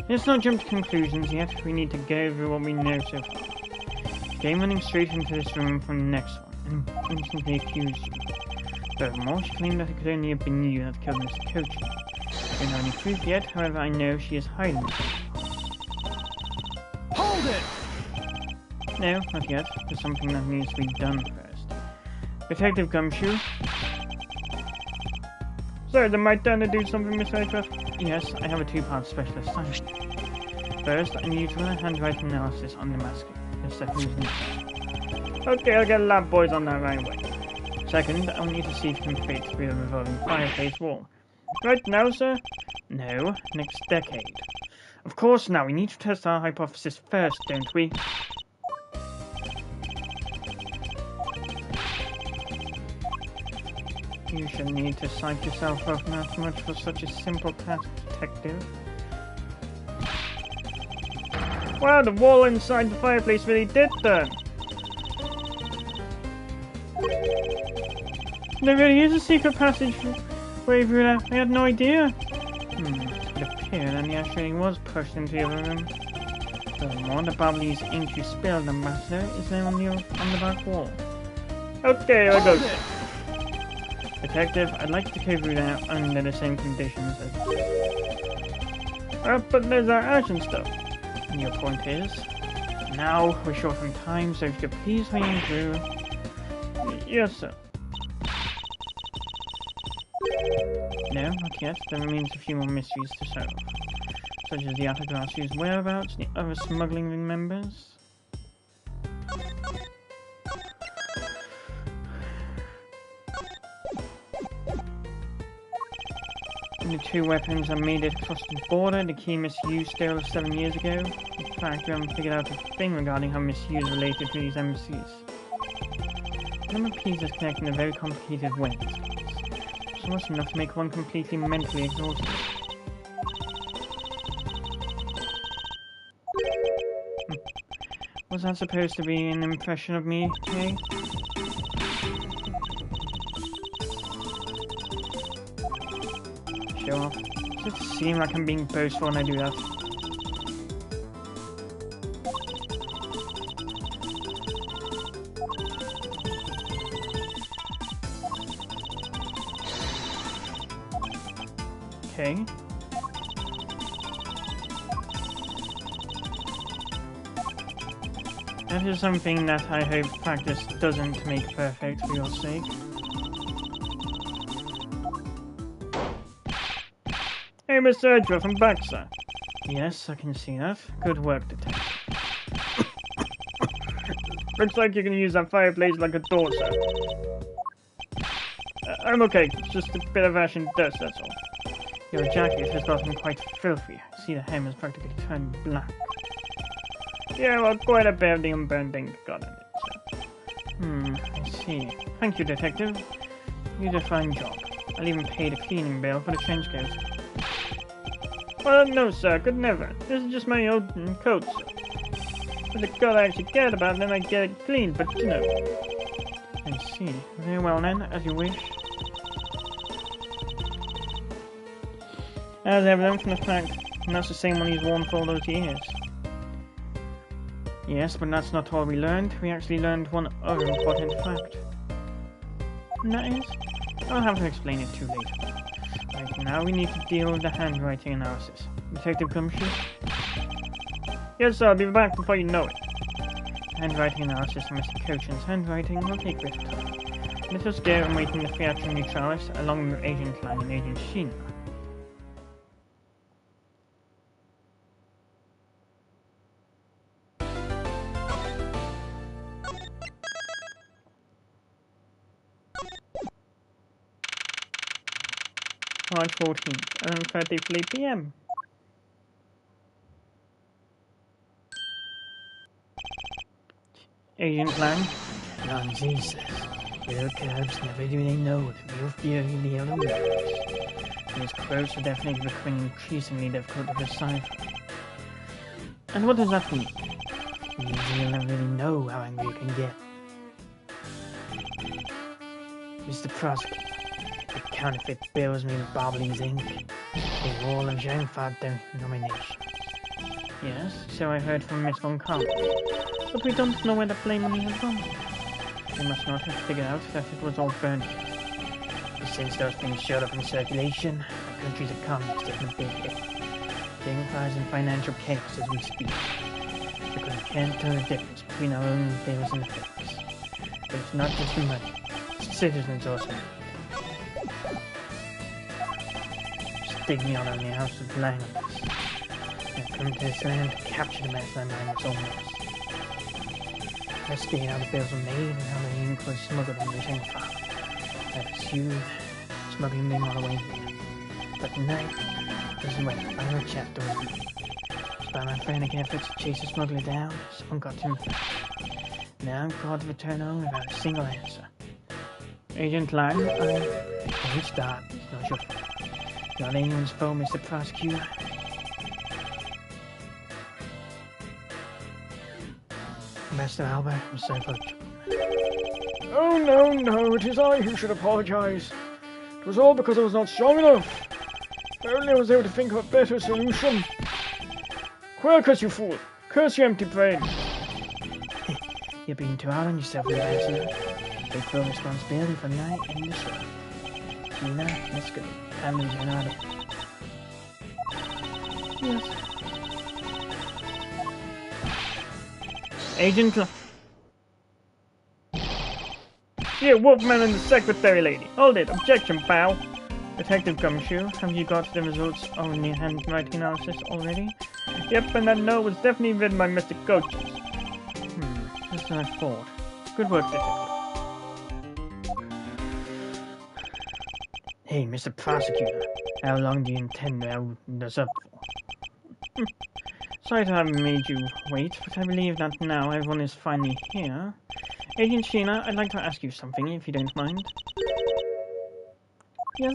Let's not jump to conclusions yet. We need to go over what we know so far. Came running straight into this room from the next one and instantly accused you. Furthermore, she claimed that it could only have been you that killed Mr. Kochi. I don't have any proof yet, however I know she is hiding it. Hold it! No, not yet. There's something that needs to be done first. Detective Gumshoe? Sorry, is it my turn to do something, Miss Raycroft? Yes, I have a two-part special assignment. First, I need to run a handwriting analysis on the mask. The second is needed. Okay, I'll get lab boys on that right away. Second, I want you to see if you can fake through the revolving fireplace wall. Right now, sir? No, next decade. Of course now, we need to test our hypothesis first, don't we? You shouldn't need to psych yourself up that much for such a simple task, detective. Wow, the wall inside the fireplace really did turn! There really is a secret passage way through that. I had no idea. It appeared that the ashtray was pushed into the other room. Furthermore, the bubbly's ink you spilled, Ambassador, is there on the back wall. Okay, I go. Detective, I'd like to go through that under the same conditions as... but there's our action stuff. And your point is? Now, we're short on time, so if you could please hurry on through... Yes, sir. No, not yet. There remains a few more mysteries to solve. Such as the Atagasi's whereabouts and the other smuggling ring members. The two weapons that made it across the border, the key misused still 7 years ago. In fact, we haven't figured out a thing regarding how misuse related to these embassies. The number of pieces connect in a very complicated way. It's almost enough to make one completely mentally exhausted. Was that supposed to be an impression of me, eh? Show off. Does it seem like I'm being boastful when I do that? Okay. That is something that I hope practice doesn't make perfect for your sake. Hey, Mr. Edgeworth, I'm back, sir. Yes, I can see that. Good work, detective. Looks like you can use that fireplace like a door, sir. I'm okay. It's just a bit of ash and dust, that's all. Your jacket has gotten quite filthy. See, the hem has practically turned black. Yeah, well, quite a bit of the unburned ink got in it, so. I see. Thank you, detective. You did a fine job. I'll even pay the cleaning bill for the trench coat. Well, no, sir, could never. This is just my old coat, sir. If the coat I actually cared about, then I'd get it cleaned, but you know. I see. Very well, then, as you wish. As evident from the fact, and that's the same one he's worn for all those years. Yes, but that's not all we learned. We actually learned one other important fact. And that is? I'll have to explain it to you later. Right now, we need to deal with the handwriting analysis. Detective Gumshoe? Yes, sir, I'll be back before you know it. Handwriting analysis of Mr. Cochin's handwriting will take a bit of time. Let us go and wait in the Theatre Neutralis along with Agent Lang and Agent Shih-na. July 14th, 11:33 p.m. Agent Lang. Long Jesus. Real cubs never do they know the real fury of the other worlds. These quotes are definitely becoming increasingly difficult to decipher. And what does that mean? It means you'll never really know how angry you can get. Mr. Prosecutor, the counterfeit bills made of Bobling's ink. The wall of Zhangfad nomination. Yes, so I heard from Miss Von Karl. But we don't know where the flame money has gone. We must not have figured out that it was all burned. Since those things showed up in circulation, the country's economy is taking a big hit. Getting fires in financial chaos as we speak. Because we can't tell the difference between our own bills and the fakes. But it's not just the money. Citizens also need it. Stick me on the house of Lang on this. I've come to this land to capture the mass land mine its own mess. Investigate how the bills were made and how the ink was smuggled in the Shang-Fa. I pursued smuggling them all the way here. But tonight, this is where the final chapter will be. Despite my frantic efforts to chase the smuggler down, someone got to him first. Now I'm called to return home without a single answer. Agent Lang, don't start. It's not your fault. Not anyone's fault, Mr. Prosecutor. Master Albert, I'm sorry for the trouble. Oh, no, it is I who should apologize. It was all because I was not strong enough. If only I was able to think of a better solution. Well, curse you fool. Curse your empty brain. You're being too hard on yourself, Ambassador. Take full responsibility for the night and the show. Shih-na, let's go. Time to get out of here. Yes. Agent Yeah, Wolfman and the secretary lady. Hold it. Objection, pal. Detective Gumshoe, have you got the results of the handwriting analysis already? Yep, and that note was definitely written by Mr. Coaches. Just as I thought. Good work, Detective. Hey, Mr. Prosecutor, how long do you intend to hold this up for? Sorry to have made you wait, but I believe that now everyone is finally here. Agent Shih-na, I'd like to ask you something, if you don't mind. Yes?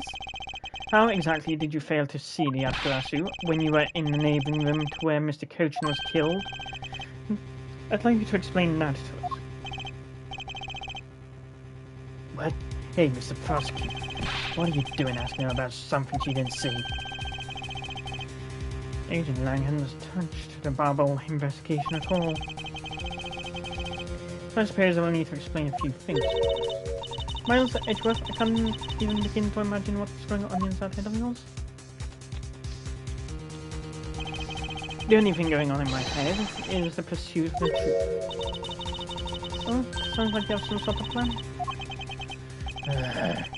How exactly did you fail to see the Atarasu when you were in the neighbouring room to where Mr. Cochin was killed? I'd like you to explain that to us. What? Hey, Mr. Prosecutor, what are you doing asking her about something she didn't see? Agent Langham was touched the Babel investigation at all. So I suppose I will need to explain a few things. Miles Edgeworth, I can't even begin to imagine what's going on inside head of yours. The only thing going on in my head is the pursuit of the truth. Oh, sounds like you have some sort of plan.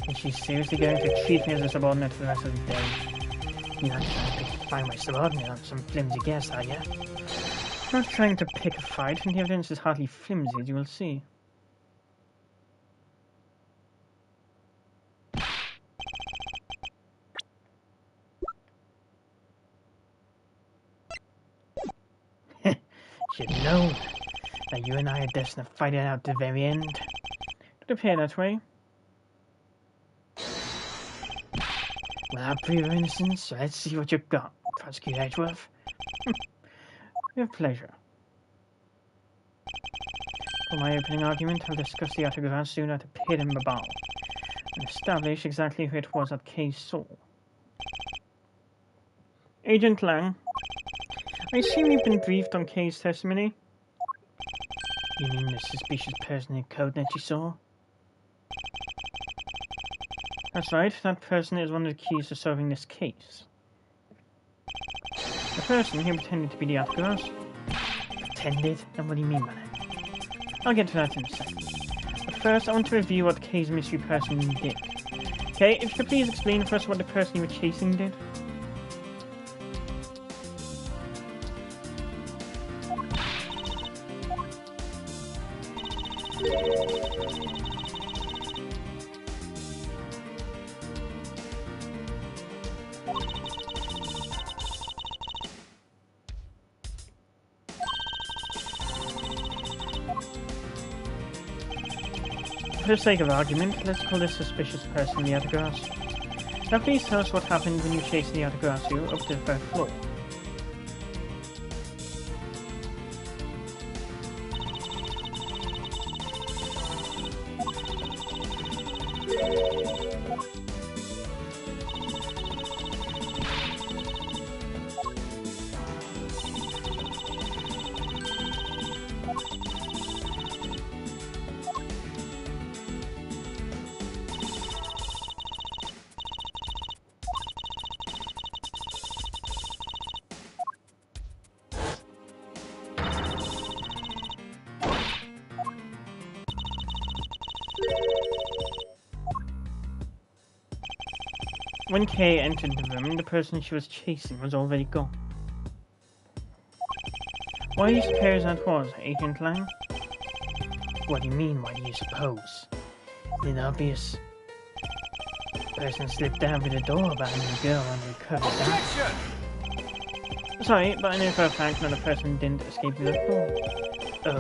Is she seriously going to treat me as a subordinate for the rest of the day? You're not trying to find my subordinate on some flimsy guess, are you? Not trying to pick a fight, and the evidence is hardly flimsy, as you will see. Should know that you and I are destined to fight it out to the very end. It would appear that way. Well, I'll prove your innocence, so let's see what you've got, Prosecutor Edgeworth. With pleasure. For my opening argument, I'll discuss the autograph soon at the pit in Babal, and establish exactly who it was that Kay saw. Agent Lang, I assume you've been briefed on Kay's testimony? You mean the suspicious person in codenet you saw? That's right, that person is one of the keys to solving this case. The person who pretended to be the autograph. Pretended? And what do you mean by that? I'll get to that in a second. But first, I want to review what Kay's mystery person did. Okay, if you could please explain first what the person you were chasing did. For the sake of argument, let's call this suspicious person the autographs. Now please tell us what happened when you chased the autographs up to the third floor. When Kay entered the room, the person she was chasing was already gone. Why do you suppose that was, Agent Lang? What do you mean, why do you suppose? An obvious person slipped out of the door behind the girl under the cover of that. Sorry, but I know for a fact that the person didn't escape through that door. Oh?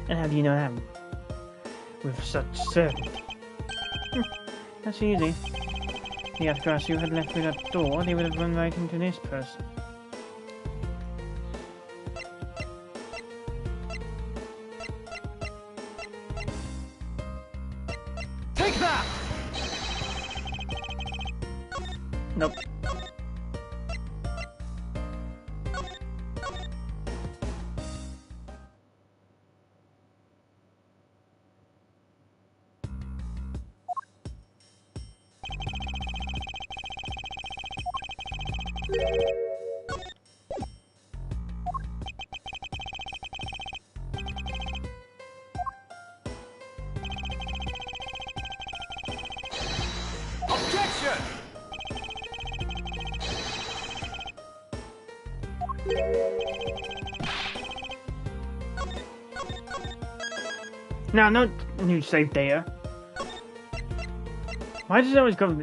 And how do you know that? With such certainty? That's easy. If the Yatagarasu had left through that door, they would have run right into this person. Take that! Nope. Objection! No, no new save data. Why does it always go...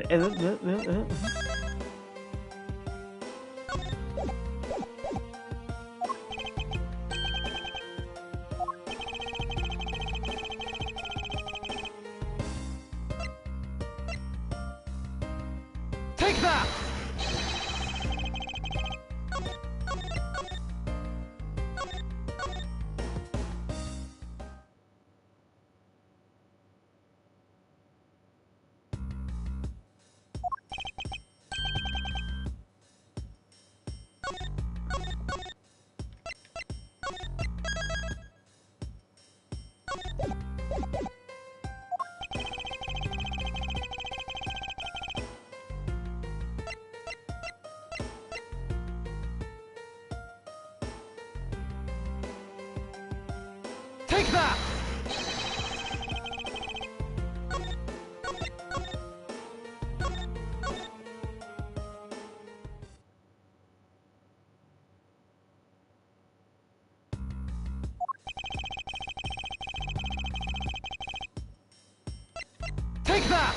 Take that! Take that! Take that!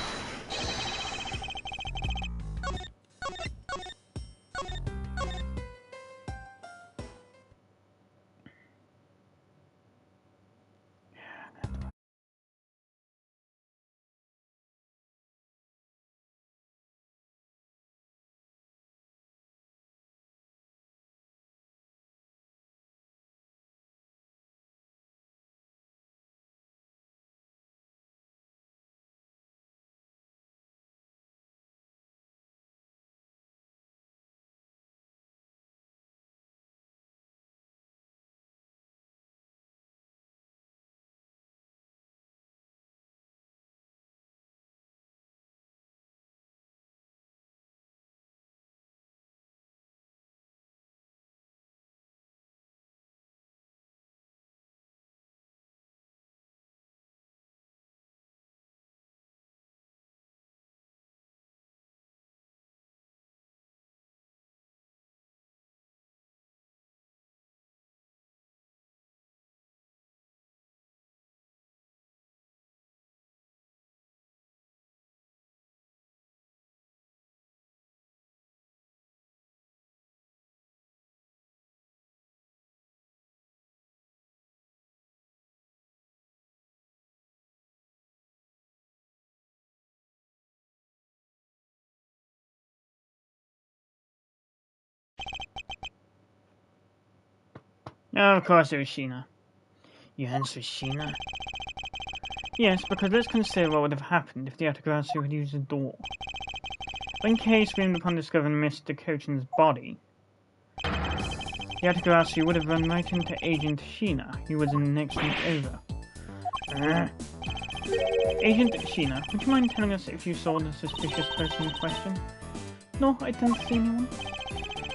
Oh, of course it was Shih-na. Your answer is Shih-na? Yes, because let's consider what would have happened if the Yatagarasu had used the door. When Kay screamed upon discovering Mr. Kochin's body, the Yatagarasu would have run right into Agent Shih-na, who was in the next room over. Agent Shih-na, would you mind telling us if you saw the suspicious person in question? No, I didn't see anyone.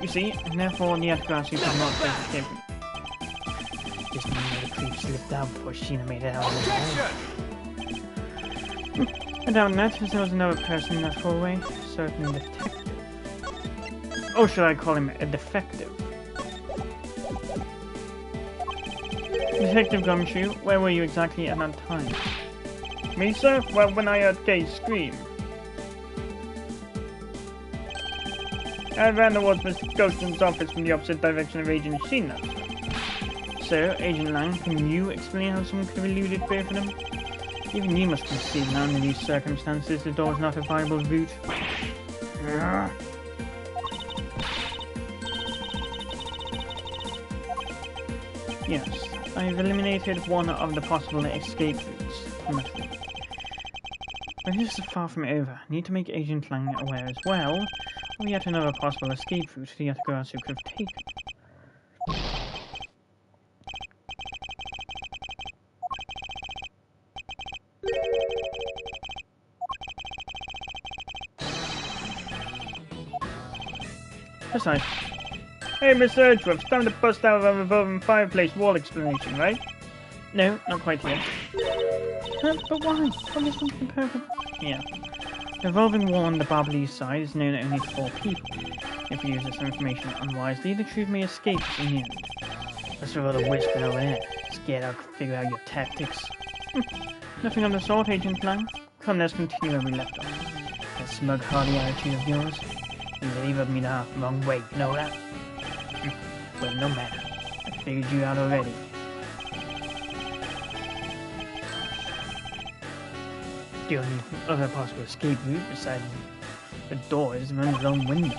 You see, and therefore the Yatagarasu could not take escaping. Just mean that the creep slipped out before Shih-na made it out of the home. I doubt that, as there was another person in that hallway, certain detective. Or should I call him a defective? Detective Gumshoe, where were you exactly at that time? Me, sir? Well, when I heard Kay scream. I ran towards Mr. Ghoston's office from the opposite direction of Agent Shih-na. So, Agent Lang, can you explain how someone could have eluded fear for them? Even you must concede that under these circumstances the door is not a viable route. Yes, I've eliminated one of the possible escape routes. But this is far from over. I need to make Agent Lang aware as well of yet another possible escape route the Yatagarasu could have taken. Besides, hey, Mr. Edgeworth, it's time to bust out of a revolving fireplace wall explanation, right? No, not quite yet. But why? Obviously, perfect. Yeah. The revolving wall on the Barbalese side is known only to 4 people. If we use this information unwisely, the truth may escape us in the end. That's for all the whispering over there. Scared I could figure out your tactics. Nothing of the sort, Agent Lang. Come, let's continue where we left off. That smug, hardy attitude of yours. You leave me the wrong way, you know that? Well, no matter. I figured you out already. The only other possible escape route besides the door is an unknown window,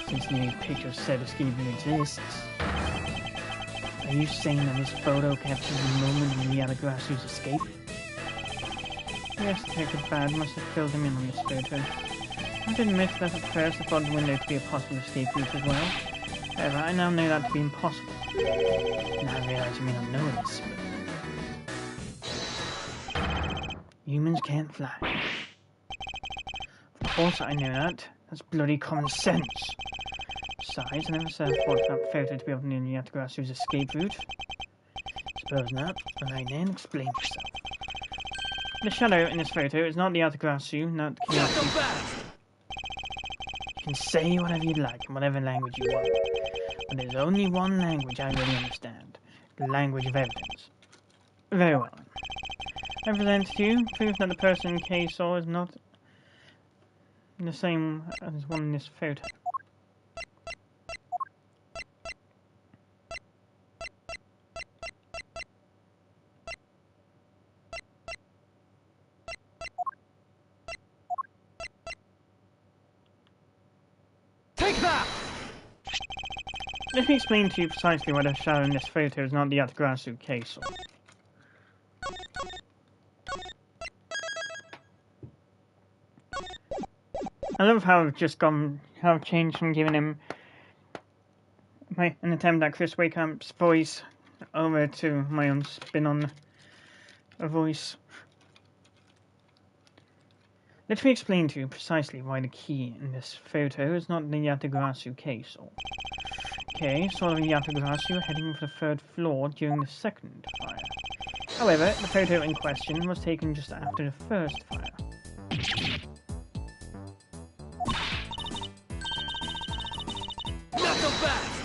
since the picture said escape route exists. Are you saying that this photo captures the moment when Yatagarasu's escape? Yes, Detective Bad must have filled him in on this photo. I have to admit that at first I thought the window to be a possible escape route as well. However, I now know that to be impossible. And I realize you may not know this, but humans can't fly. Of course I know that. That's bloody common sense. Besides, I never said I thought that photo to be of Yatagarasu's escape route. Suppose not. Alright then, explain yourself. The shadow in this photo is not the Yatagarasu, not Kiyoshi. You can say whatever you'd like in whatever language you want. But there's only one language I really understand. The language of evidence. Very well. I present to you proof that the person Kay saw is not the same as one in this photo. Take that! Let me explain to you precisely why the shadow in this photo is not the Yatagarasu Kay saw. I love how I've changed from giving him an attempt at Chris Wakehamp's voice over to my own spin on a voice. Let me explain to you precisely why the key in this photo is not the Yatagarasu Kay saw. Kay saw the Yatagarasu heading for the 3rd floor during the 2nd fire. However, the photo in question was taken just after the 1st fire. Not so fast!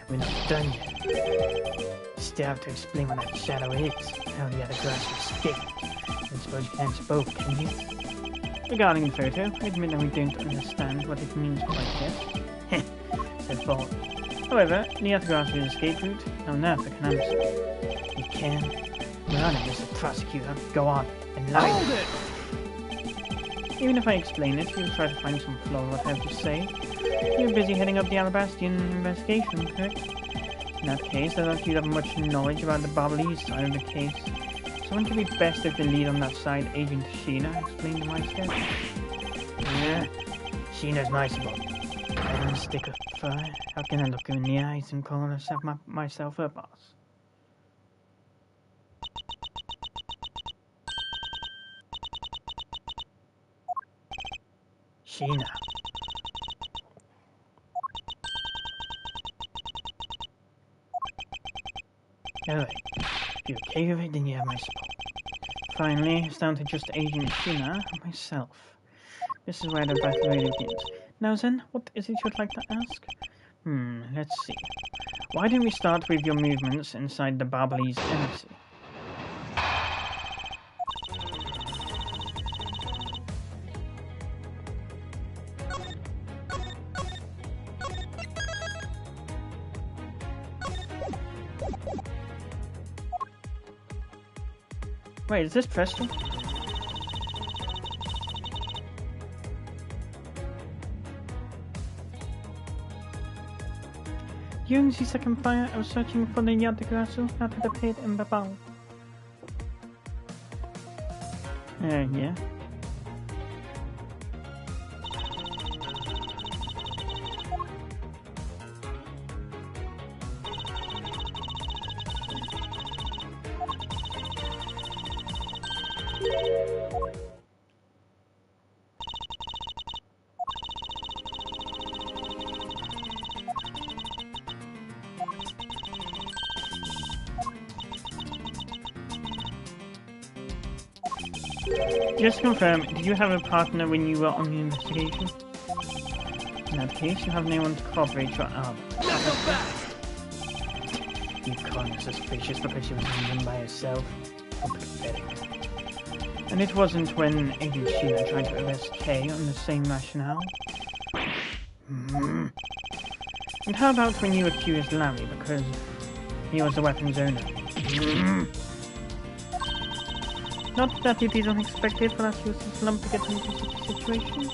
We're not done yet. Still have to explain what that shadow is, how the Yatagarasu escaped. I suppose you can answer both, can you? Regarding the photo, I admit that we don't understand what it means quite yet. Said Bob. However, the Yatagarasu's escape route, now that I can answer. You can. You're on it, Mr. Prosecutor. Go on, and lie. Hold it! Even if I explain it, you'll try to find some flaw in what I have to say. You're busy heading up the Alabastian investigation, correct? In that case, I don't think you have much knowledge about the Barbalese side of the case. So wouldn't it be best if the lead on that side, Agent Shih-na, explained to my step? Yeah, Shih-na's my spot. I don't stick up for her. How can I look her in the eyes and call myself her boss? Shih-na. Alright, if you're okay with it, then you have my support. Finally, it's down to just Agent Shih-na and myself. This is where the battle really begins. Now then, what is it you'd like to ask? Let's see. Why don't we start with your movements inside the Barbalese embassy? Wait, is this Preston? During the second fire, I was searching for the Yatagrasu that had appeared in Babao. Yeah. Just to confirm, did you have a partner when you were on the investigation? In that case, you have no one to cooperate your arm. You call her suspicious because she was in them by herself? How pathetic. And it wasn't when Agent Shih-na tried to arrest Kay on the same rationale? And how about when you accused Larry because he was the weapon's owner? Not that it is unexpected for us to use this lump to get into such a situation.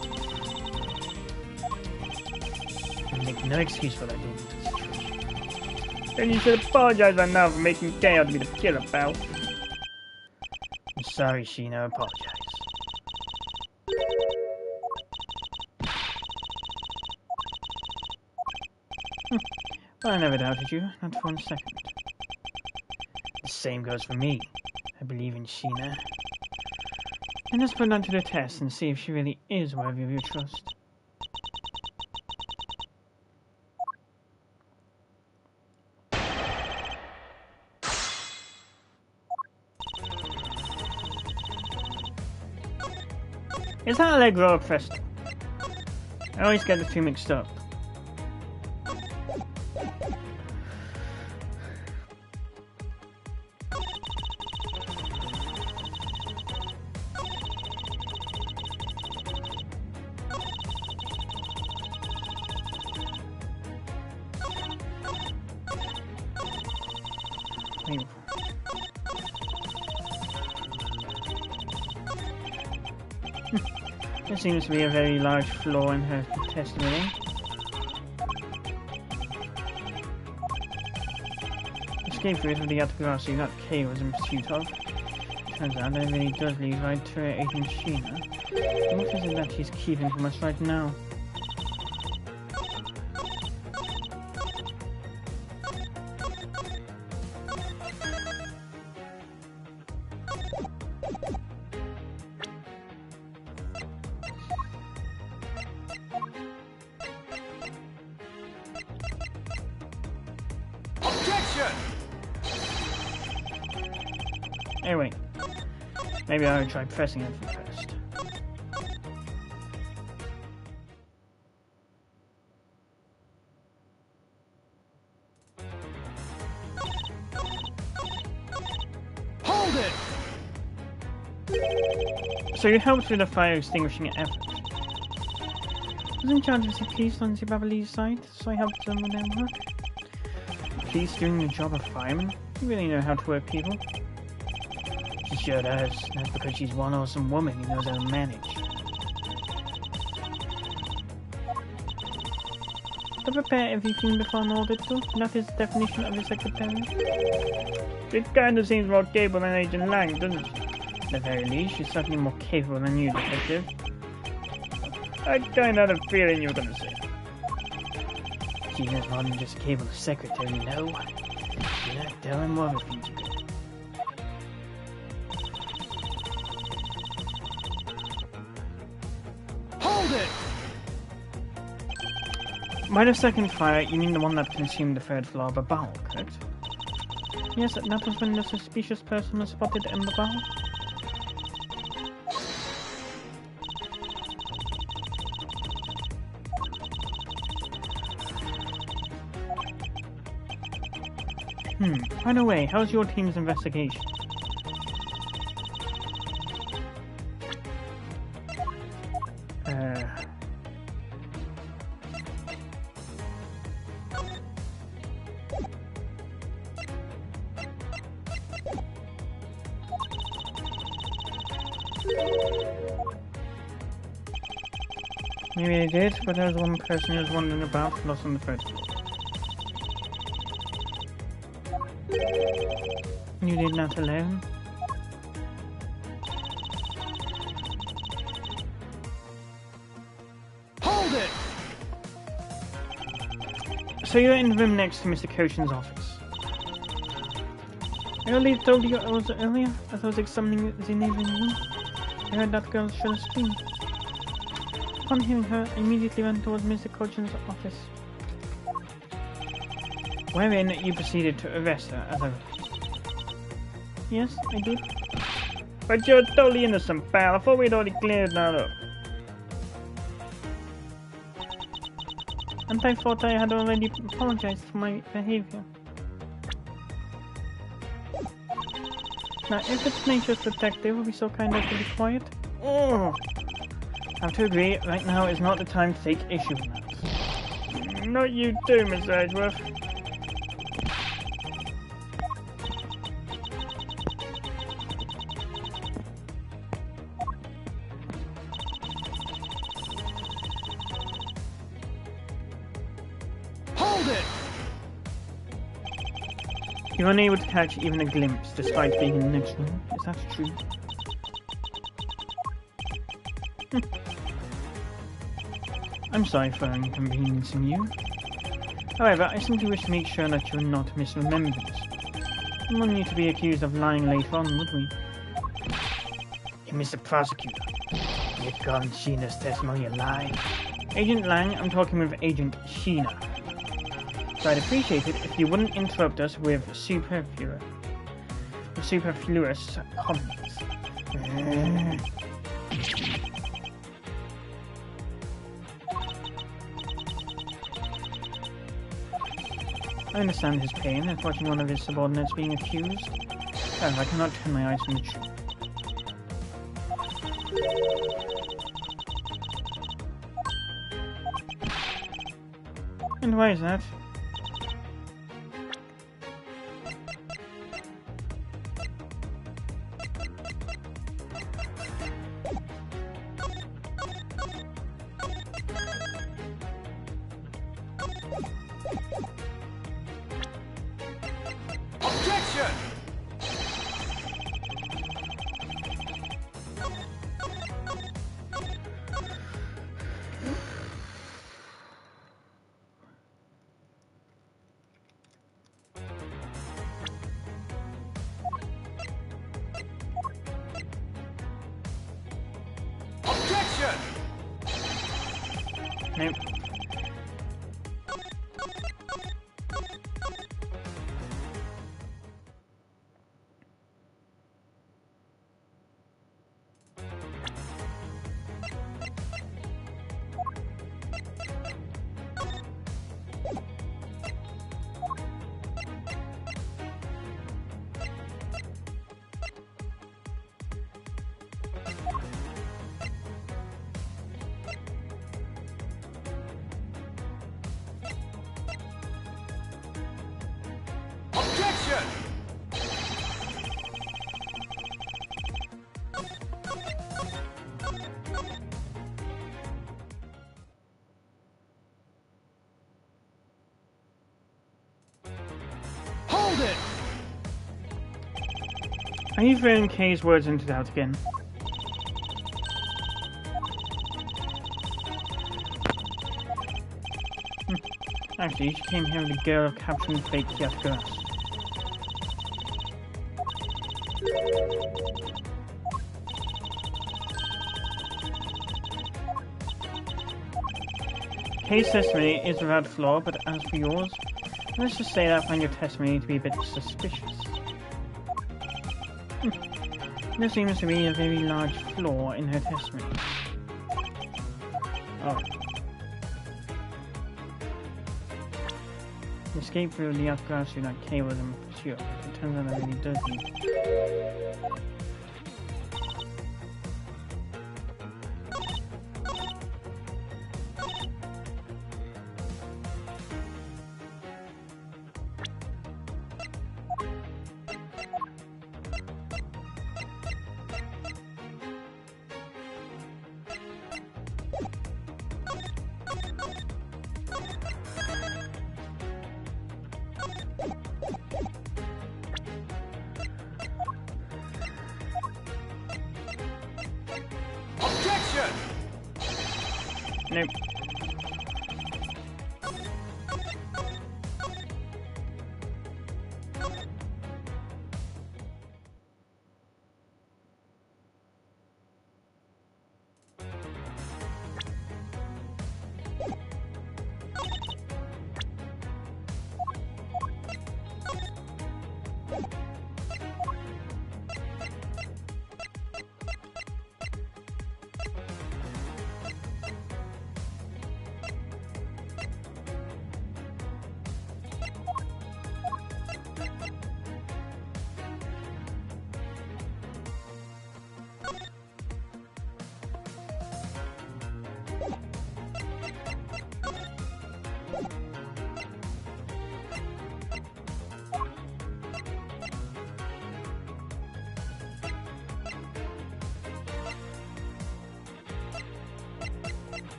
I make no excuse for that dangerous situation. Then you should apologize right now for making Kay out to be the killer, pal. I'm sorry, Shih-na, apologize. Well, I never doubted you, not for 1 second. The same goes for me. I believe in Shih-na. And let's put that to the test and see if she really is worthy of your trust. Is that Allegro or Presto? I always get the two mixed up. There seems to be a very large flaw in her testimony. Escape route of the Yatagrasu that Kay was in pursuit of. Turns out that really does lead right to Agent Shih-na. What is it that she's keeping from us right now? Anyway, maybe I would try pressing it first. Hold it! So you helped with the fire extinguishing effort. I was in charge of the police on the Babalese side, so I helped them with their work. The police doing the job of firemen? You really know how to work people. She sure does. That's because she's one awesome woman who knows how to manage. To prepare everything before an audit, though? That is the definition of a secretary. It kind of seems more capable than Agent Lang, doesn't it? At the very least, she's certainly more capable than you, Detective. I kind of had a feeling you were going to say that. She's more than just a capable secretary, you know. You're not telling what if you do. By the second fire, you mean the one that consumed the third floor of a bowl, correct? Yes, that was when the suspicious person was spotted in the bowl. By the way, how's your team's investigation? Maybe they did, but there was one person who was wandering about, lost on the third floor. You did not alone? Hold it! So you're in the room next to Mr. Koshin's office. I only told you I was earlier as I was examining the neighboring room. I heard that girl shrill scream. Upon hearing her, I immediately ran towards Mr. Koshin's office, wherein you proceeded to arrest her as I... Yes, I did. But you're totally innocent, pal. I thought we'd already cleared that up. And I thought I had already apologized for my behavior. Now, if it's nature's detective will be so kind as to be quiet. Oh! I have to agree, right now is not the time to take issue with that. Not you too, Miss Edgeworth. Hold it! You're unable to catch even a glimpse, despite being in the next room. Is that true? I'm sorry for inconveniencing you. However, I simply wish to make sure that you're not misremembered. We wouldn't want you to be accused of lying later on, would we? Hey, Mr. Prosecutor, you've gotten Shih-na's testimony a lie. Agent Lang, I'm talking with Agent Shih-na. So I'd appreciate it if you wouldn't interrupt us with superfluous comments. I understand his pain at watching one of his subordinates being accused. However, I cannot turn my eyes from the truth. And why is that? Objection! Objection! Nope. Objection! Hold it! Are you throwing Kay's words into doubt again? Actually, she came here with the goal of capturing fake Yakuras. Kay's testimony is without flaw, but as for yours, let's just say that I find your testimony to be a bit suspicious. There seems to be a very large flaw in her testimony. Oh. escape through the outcast through that cable and pursue. It turns out that really does need. Nope.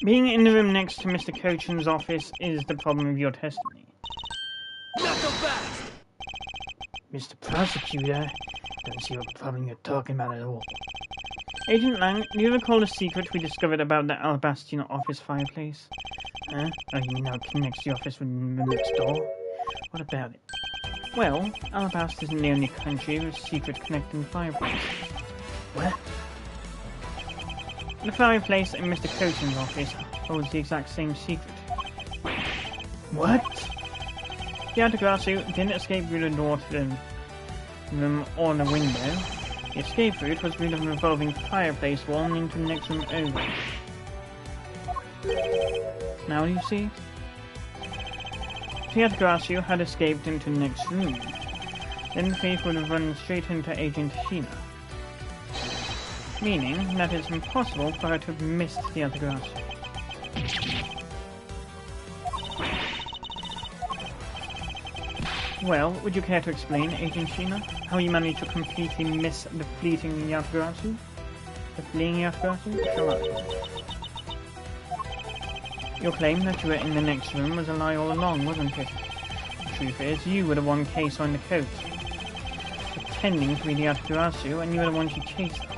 Being in the room next to Mr. Cochin's office is the problem of your testimony. Not so fast! Mr. Prosecutor, don't see what problem you're talking about at all. Agent Lang, do you recall a secret we discovered about the Alabastian office fireplace? Huh? Oh, you mean how it connects the office with the next door? What about it? Well, Alabasta isn't the only country with a secret connecting fireplace. What? The fireplace in Mr. Cochin's office holds the exact same secret. What? The Atagrasu didn't escape through the door to the room or the window. The escape route was through the revolving fireplace wall and into the next room over. Now do you see? The Atagrasu had escaped into the next room. Then the thief would have run straight into Agent Shih-na. Meaning that it's impossible for her to have missed the other grass. Well, would you care to explain, Agent Shih-na, how you managed to completely miss the fleeing Yatagarasu? The fleeing Yatagarasu? Shall I? Your claim that you were in the next room was a lie all along, wasn't it? The truth is, you were the one case on the coat, pretending to be the Yatagarasu, and you were the one she chased her.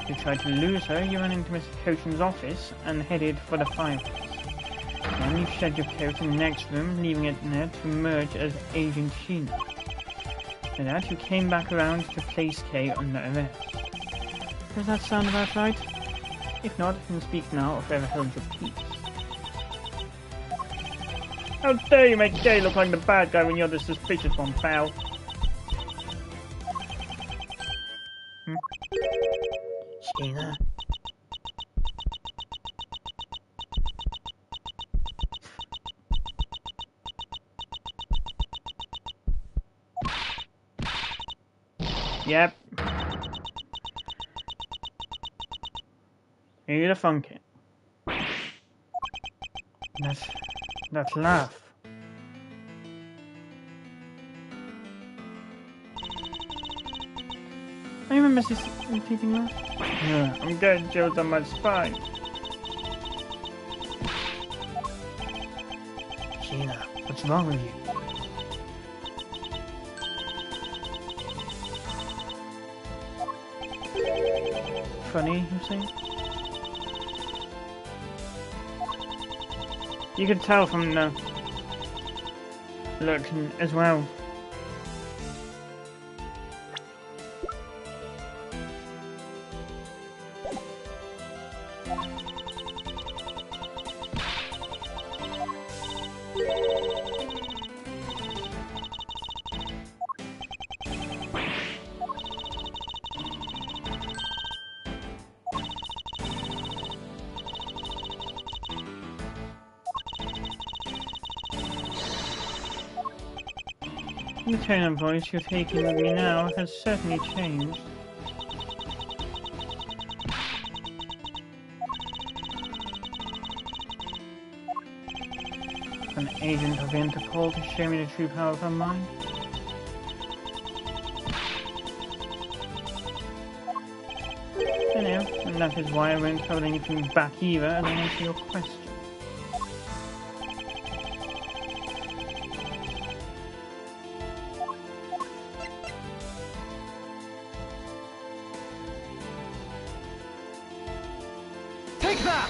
You tried to lose her, you ran into Mr. Cochin's office and headed for the fireplace. Then you shed your coat in the next room, leaving it there to emerge as Agent Shih-na. After that, you came back around to place K under arrest. Does that sound about right? If not, then speak now or forever hold your peace. How dare you make K look like the bad guy when you're the suspicious one, pal? Shih-na? Yep. Who the funk it? That laugh. I remember repeating that. I'm getting chills on my spine. Shih-na, what's wrong with you? Funny, you say? You could tell from the look as well. The tone of voice you're taking with me now has certainly changed. An agent of Interpol to show me the true power of her mind? I know, and that is why I won't hold anything back either and answer your question. Take that!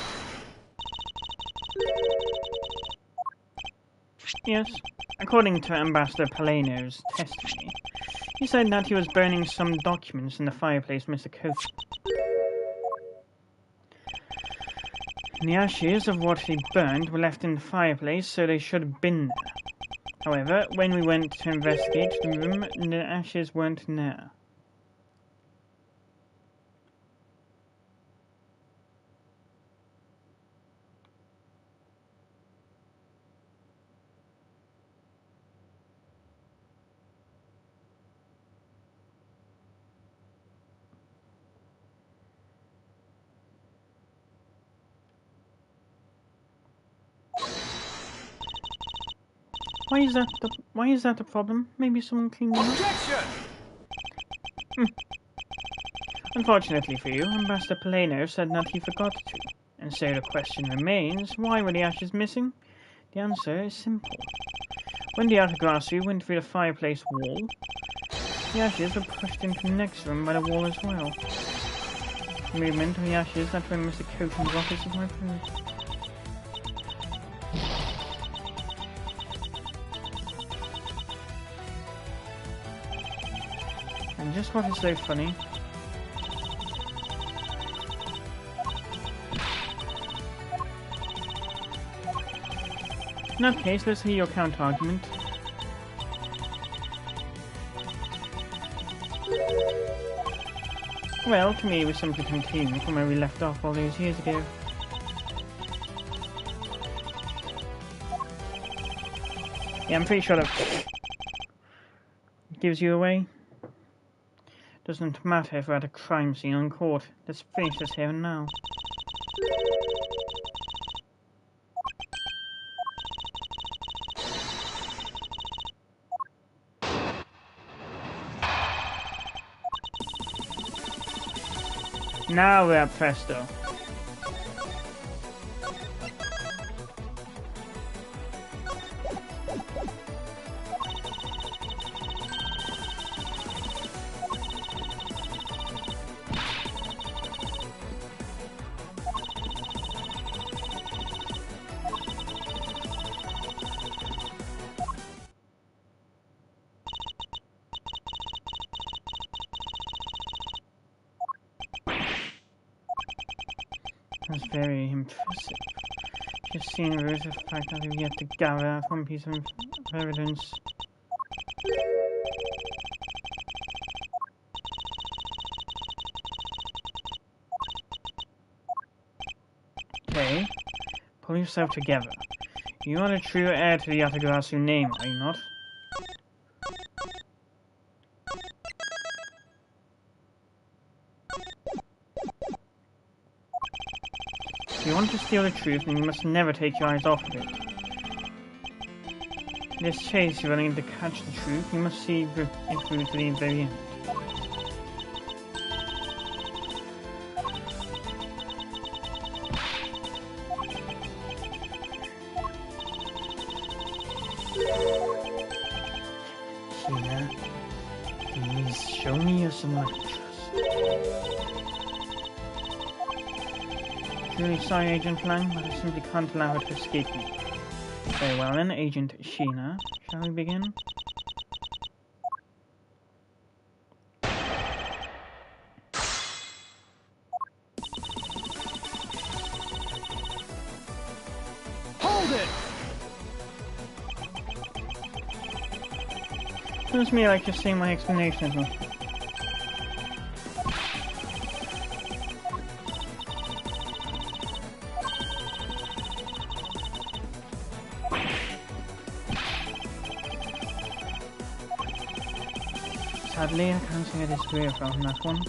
Yes, according to Ambassador Paleno's testimony, he said that he was burning some documents in the fireplace, Mr. Coach. The ashes of what he burned were left in the fireplace, so they should have been there. However, when we went to investigate the room, the ashes weren't there. Why is that a problem? Maybe someone cleaned them up? Objection! Unfortunately for you, Ambassador Paleno said that he forgot to. And so the question remains, why were the ashes missing? The answer is simple. When the Atagrasu went through the fireplace wall, the ashes were pushed into the next room by the wall as well. The movement of the ashes that were in Mr. Coachman's office is my proof. And just what is so funny, in that case, let's hear your counter-argument. Well, to me, we simply continue from where we left off all those years ago. Yeah, I'm pretty sure that gives you away. Doesn't matter if we're at a crime scene on court. Let's finish this here and now. Now we're at Festo. That's very impressive. Just seeing the fact that we've yet to gather that one piece of evidence. Okay, pull yourself together. You are the true heir to the Yatagarasu name, are you not? If you want to steal the truth, then you must never take your eyes off of it. In this chase you're running to catch the truth, you must see it through to the very end. Shih-na, please show me your someone to trust. Truly sorry, Agent Lang, but I simply can't allow her to escape me. Very well then, Agent Shih-na. Shall we begin? Seems to me like you're seeing my explanation as well. Sadly, I can't see a disagree from that one.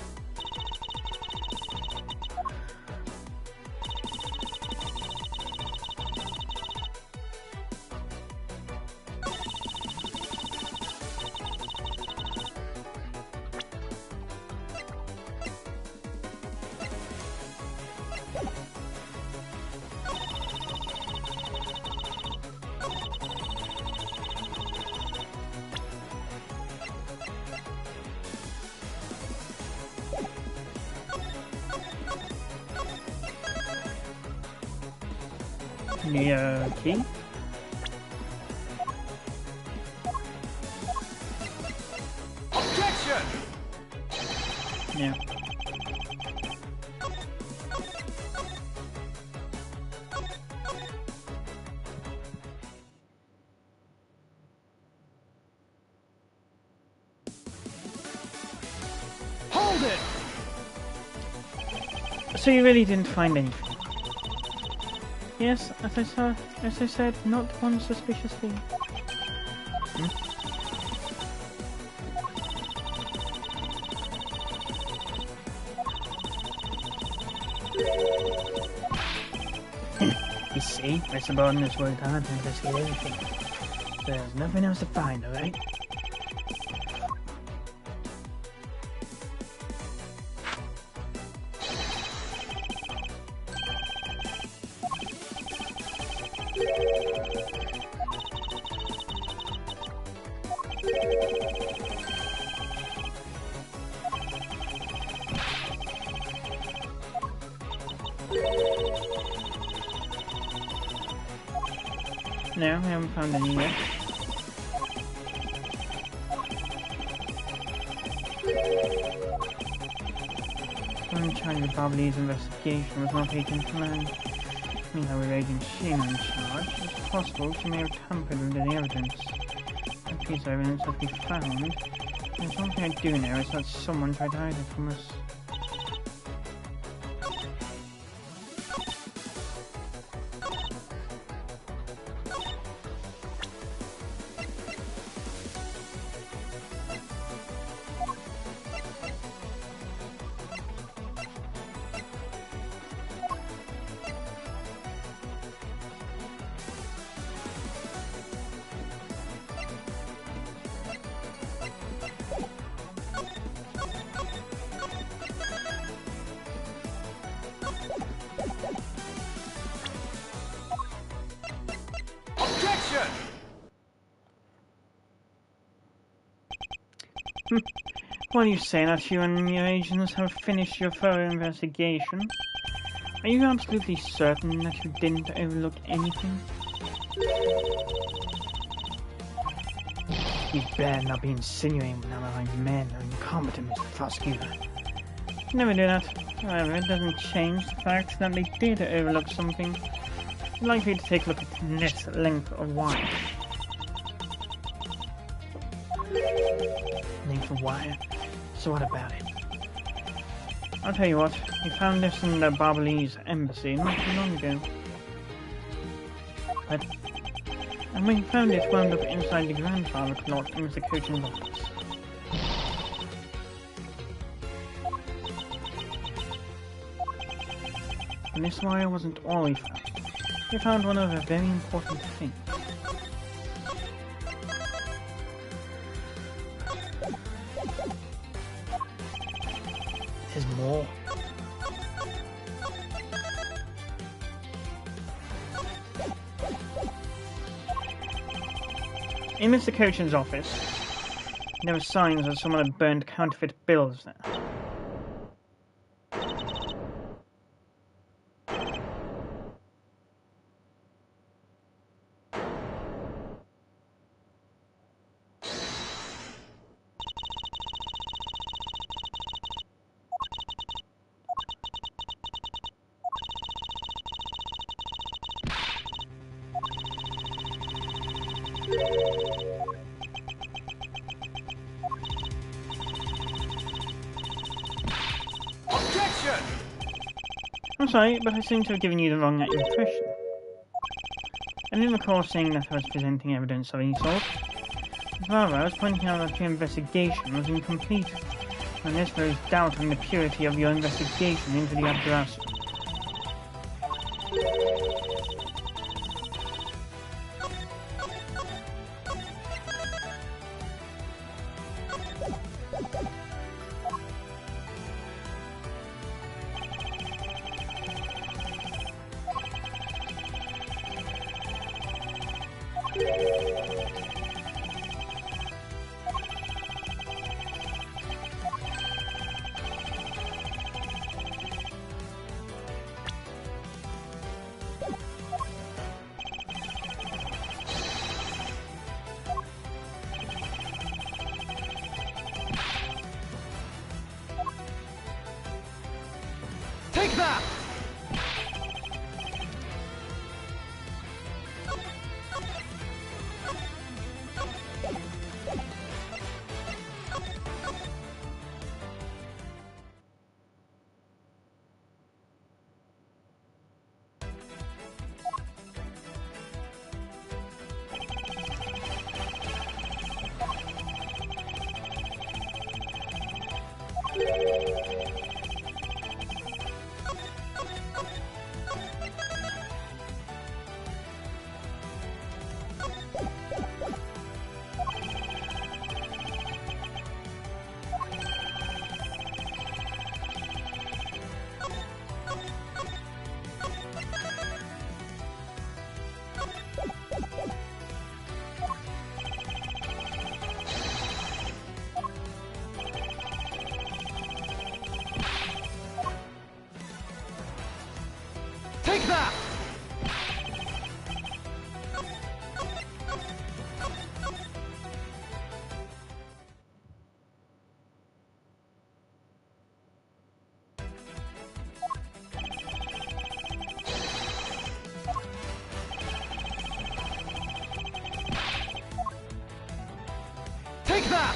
The key? Objection! Yeah. Hold it! So you really didn't find anything? Yes, as I said, not one suspicious thing. You see, Mr. Borden has worked hard to investigate everything. There's nothing else to find, alright? No, we haven't found any yet. I'm trying to Bobbly's investigation was not taken plan. Meanwhile, with Agent Shih-na in charge, it's possible she may have tampered with the evidence. A piece of evidence that we found. There's one thing I do know is that someone tried to hide it from us. Objection! What are you saying that you and your agents have finished your thorough investigation? Are you absolutely certain that you didn't overlook anything? You better not be insinuating that my men are incompetent, Mr. Prosecutor. Never do that. However, it doesn't change the fact that they did overlook something. I'd like for you to take a look at this length of wire. Length of wire? So what about it? I'll tell you what, we found this in the Barbalese embassy not too long ago. And when we found it wound up inside the grandfather clock in Mr. Coaching's office. And this wire wasn't all we found. We found one other very important thing. There's more. In Mr. Coaching's office, there were signs that someone had burned counterfeit bills there. Objection! I'm sorry, but I seem to have given you the wrong impression. I didn't recall saying that I was presenting evidence of any sort. Rather, I was pointing out that your investigation was incomplete, and this throws doubt on the purity of your investigation into the address. Take that! Take that! Take that!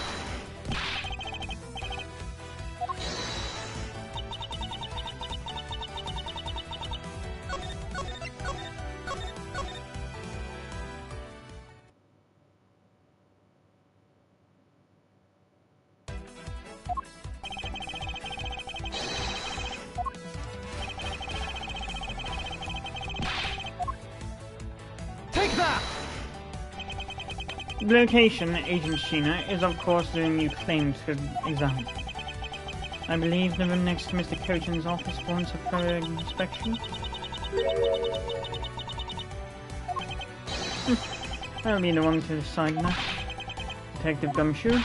Take that! The location, Agent Shih-na, is of course the room you claimed to examine. I believe the room next to Mr. Cochin's office warrants a thorough inspection. I'll be the one to decide that. Detective Gumshoe?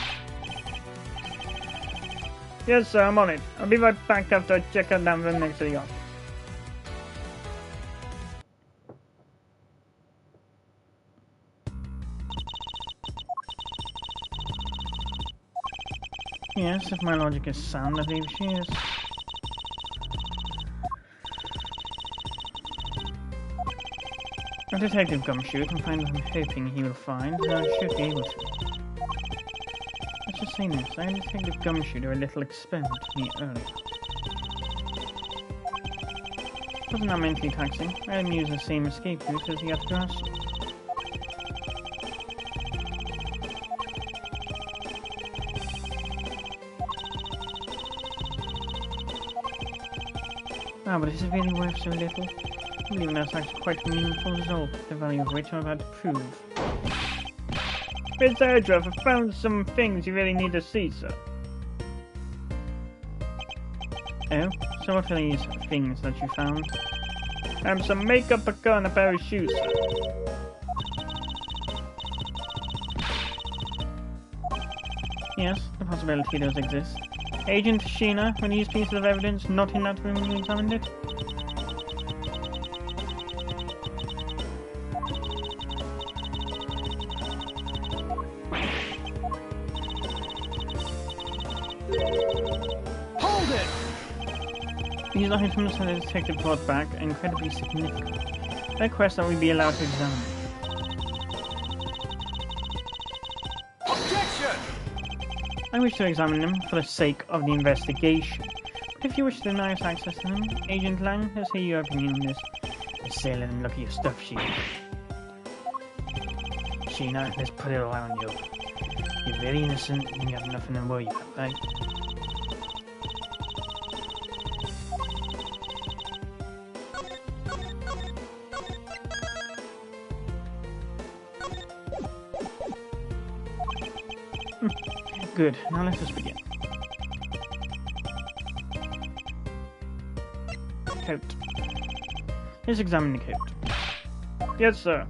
Yes, sir, I'm on it. I'll be right back after I check out that room next to the office. Yes, if my logic is sound, I believe she is. A Detective Gumshoe can find what I'm hoping he will find, and I should be able to. Let's just say this, I had Detective Gumshoe do a little experiment with me earlier. Wasn't that mentally taxing? I had him use the same escape route as the other grass. Ah, but is it really worth so little? I believe that's actually quite a meaningful result, the value of which I'm about to prove. Miss Airdrop, I found some things you really need to see, sir. Oh? So what are these things that you found? Some makeup, a gun, a pair of shoes, sir. Yes, the possibility does exist. Agent Shih-na, were these pieces of evidence not in that room when you examined it? Hold it! These items that the detective brought back are incredibly significant. I request that we be allowed to examine them. Objection! I wish to examine them for the sake of the investigation. But if you wish to deny us access to them, Agent Lang, let's hear your opinion on this. I say let them look at your stuff, Shih-na. Shih-na, let's put it all on you. You're very innocent and you have nothing to worry about, right? Good, now let us begin. Coat. Let's examine the coat. Yes, sir.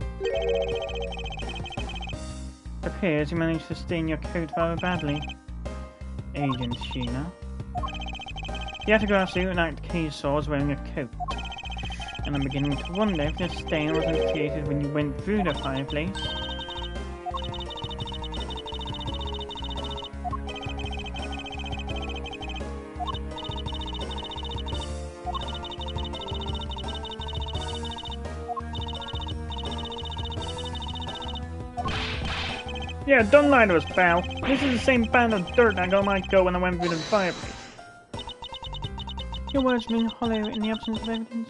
It appears you managed to stain your coat rather badly, Agent Shih-na. The Atagasu and Act K saw is wearing a coat, and I'm beginning to wonder if this stain wasn't created when you went through the fireplace. Yeah, don't lie to us, pal. This is the same band of dirt I got my coat when I went through the fireplace. Your words ring hollow in the absence of evidence.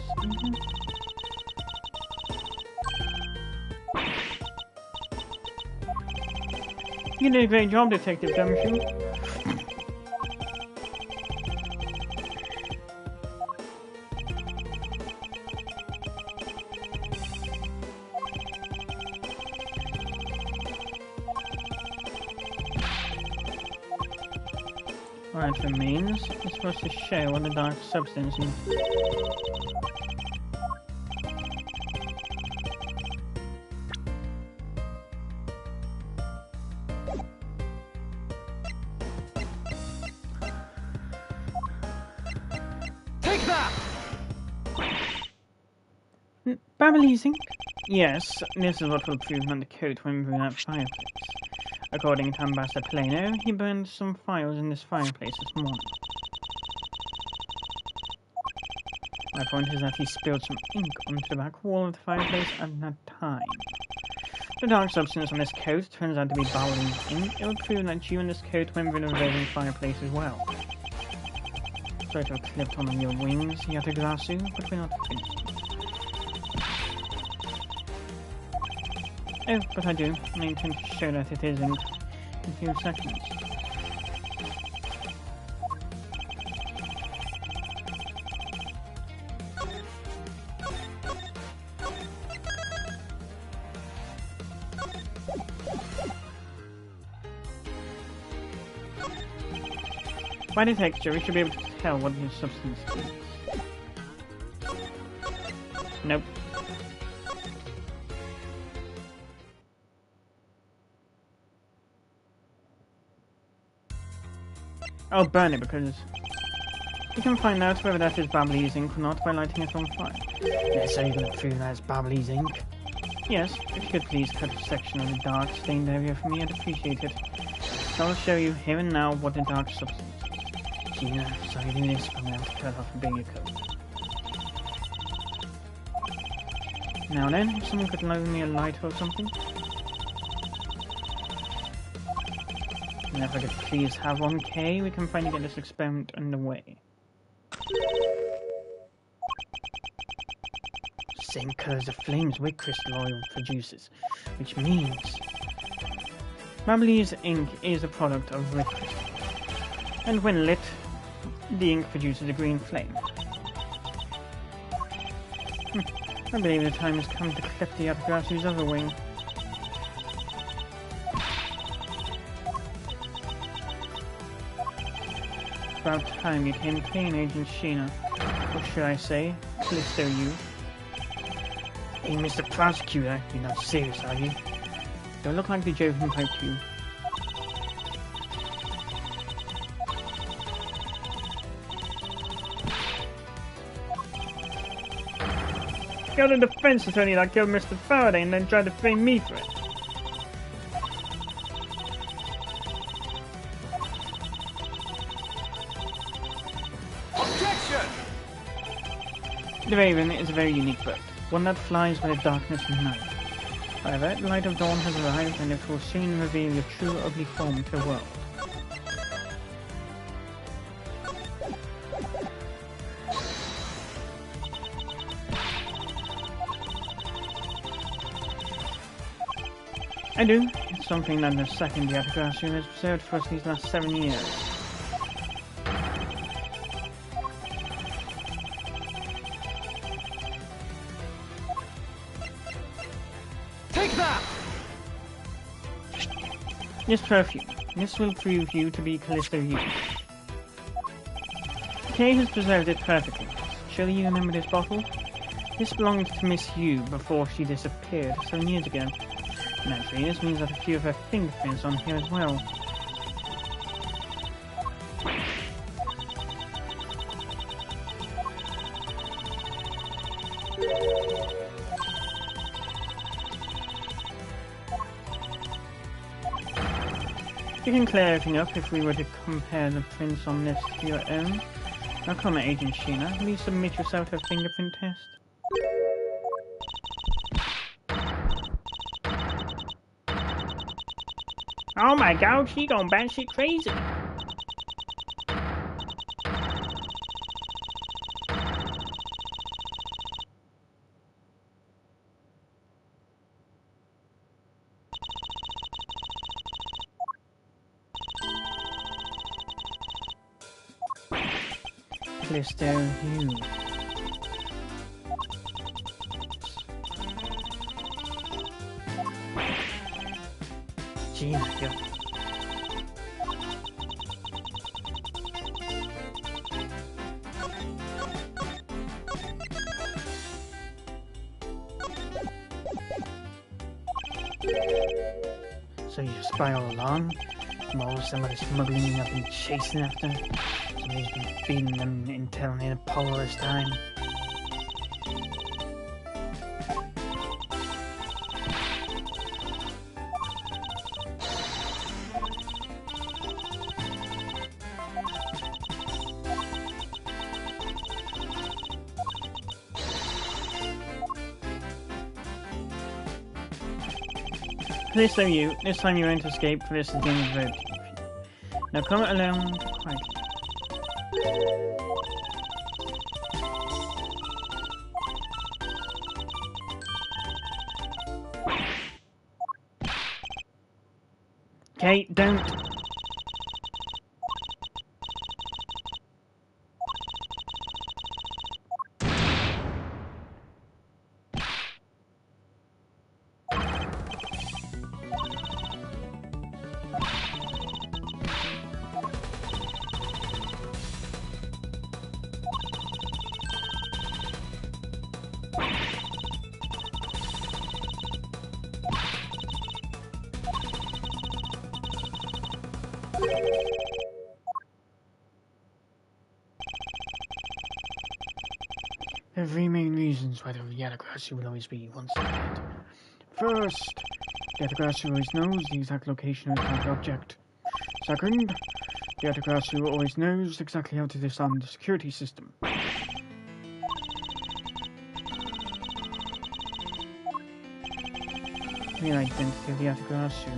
You did a great job, Detective Gumshoe. Alright, for means, it's supposed to show what the dark substance is. Take that! Babyliss ink? Yes, this is what will prove on the coat when through that fireplace. According to Ambassador Plano, he burned some files in this fireplace this morning. My point is that he spilled some ink onto the back wall of the fireplace at that time. The dark substance on this coat turns out to be Babyliss ink. It would prove that you and this coat went through the roving fireplace as well. Sorry to have clipped one of your wings, Yatagarasu, but we're not finished. Oh, but I do. I intend to show that it is ink in a few seconds. By the texture, we should be able to tell what the substance is. Nope. I'll burn it because you can find out whether that is Babyliss ink or not by lighting it on fire. Yes, so you're going to prove that's Babyliss ink? Yes, if you could please cut a section of the dark stained area for me, I'd appreciate it. I'll show you here and now what the dark substance is. Shih-na, so you do this, I'm going to have to cut off a bigger coat. Now then, if someone could loan me a light or something. And if I could please have 1K, we can finally get this experiment underway. Same colour as the flames wick crystal oil produces, which means Babyliss ink is a product of wick crystal, and when lit, the ink produces a green flame. I believe the time has come to clip the Yatagarasu's other wing. It's about time you came clean, Agent Shih-na. Or should I say, Callisto you. Hey, Mr. Prosecutor, you're not serious, are you? Don't look like the joking type to you. Got a defense attorney that killed Mr. Faraday and then tried to frame me for it. Objection! The Raven is a very unique bird, one that flies by the darkness of night. However, the light of dawn has arrived and it will soon reveal your true ugly form to the world. I do. It's something that the second Yatagarasu has preserved for us these last 7 years. Take that! This perfume. This will prove you to be Callisto Youth. Kay has preserved it perfectly. Surely you remember this bottle? This belonged to Miss Yu before she disappeared 7 years ago. Naturally, this means that a few of her fingerprints on here as well. You can clear everything up if we were to compare the prints on this to your own. Now come on, Agent Shih-na, will you submit yourself to a fingerprint test? Oh my god, she gone batshit crazy! Callisto Hugh. Shih-na, yo. So you spy all along? While somebody's smuggling up and chasing after? Somebody's been feeding them intel in a polarless time? Callisto you, this time you won't escape, for this is the end of the road. Now come along quietly. Okay, don't. There are three main reasons why the Yatagarasu will always be one-sided. First, the Yatagarasu always knows the exact location of the target object. Second, the Yatagarasu always knows exactly how to disarm the security system. The identity of the Yatagarasu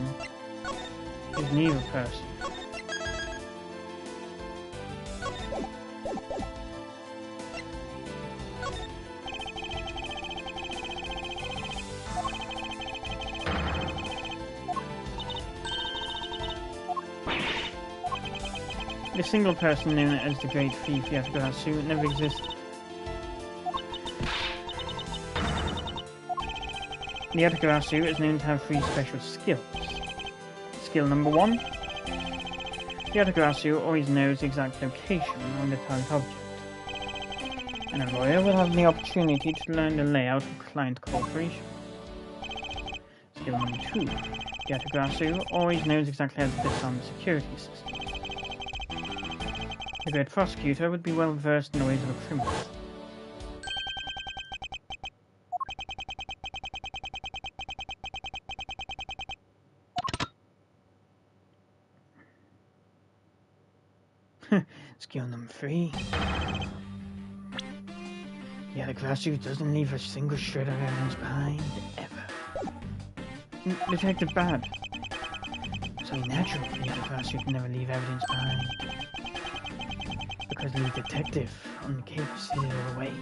is neither person. The single person known as the Great Thief Yatagarasu never existed. The Yatagarasu is known to have 3 special skills. Skill number 1. The Yatagarasu always knows the exact location on the target object. And a lawyer will have the opportunity to learn the layout of client cooperation. Skill number 2. The Yatagarasu always knows exactly how to disarm the security system. The Great Prosecutor would be well versed in the ways of a criminal. Skill number 3. The Yatagarasu doesn't leave a single shred of evidence behind, ever. Detective Bad. It's only natural for the Yatagarasu to never leave evidence behind. Because the detective on the case sealed it away.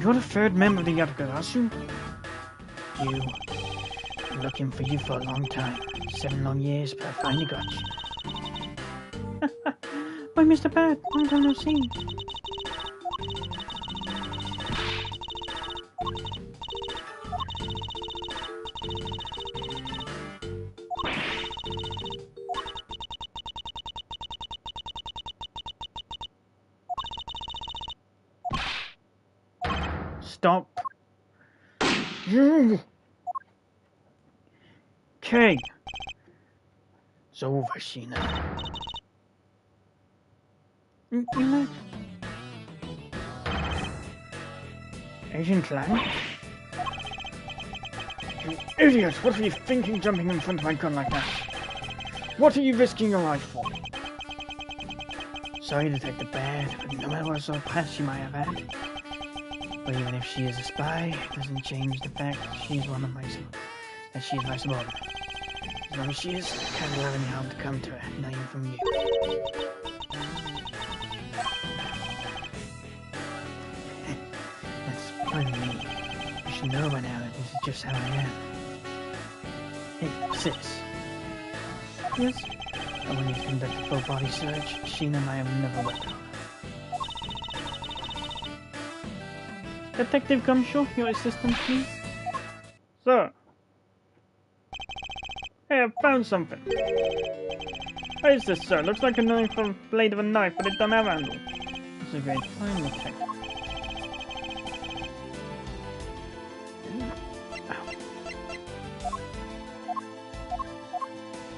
You're the 3rd member of the Yatagarasu? You. been looking for you for a long time. 7 long years, but I finally got you. Why, Mr. Bat, long time no see. Stop. You! Okay. It's over, Shih-na. You know, Agent Lang? You idiot! What are you thinking jumping in front of my gun like that? What are you risking your life for? Sorry, Detective Bad, but no matter what sort of past she might have had, but even if she is a spy, it doesn't change the fact that she is my subordinate. As long as she is, I can't allow any harm to come to her, not even from you. That's funny. You should know by now that this is just how I am. Hey, sis. yes. I want you to conduct a full body search. Shih-na and I have never worked on her. Detective Gumshaw, your assistant, please. Sir. Hey, I found something. What is this, sir? Looks like a knife or blade of a knife, but it don't have a handle. This is a great find, detective.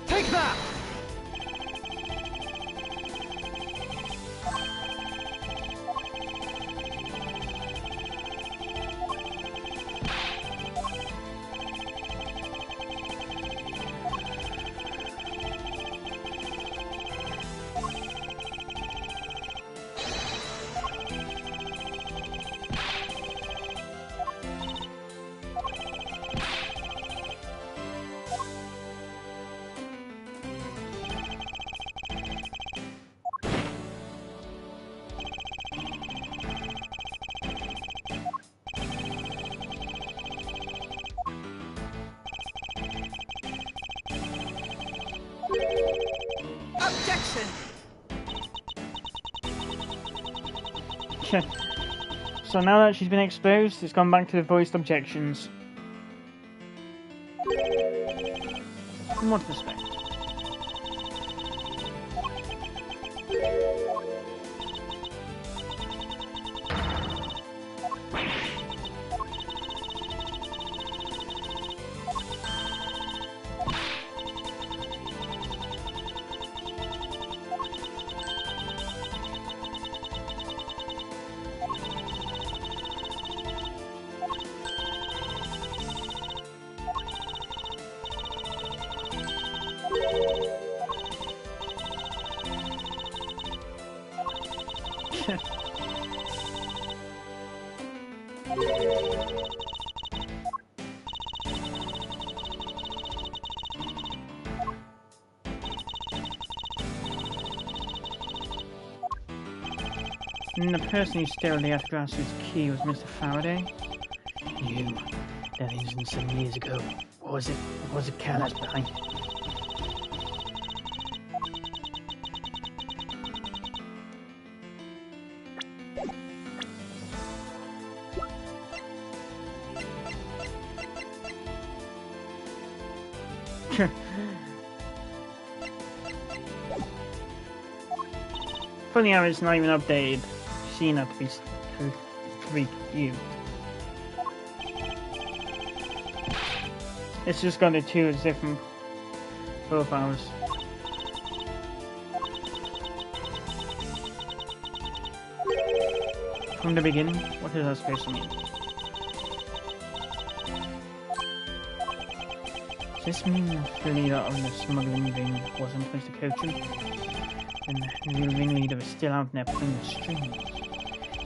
Take that! Objection! So now that she's been exposed, it's gone back to the voiced objections. In what respect? And the person who stole the Athras's key was Mr. Faraday? You. That incident 7 years ago. What was it? What was it callous behind? Funny how it's not even updated. Shih-na to be reviewed. It's just got the two as different profiles. From the beginning, what is that supposed to mean? Does this mean that the leader of the smuggling ring wasn't supposed to coach him? And the real ringleader is still out there pulling the strings?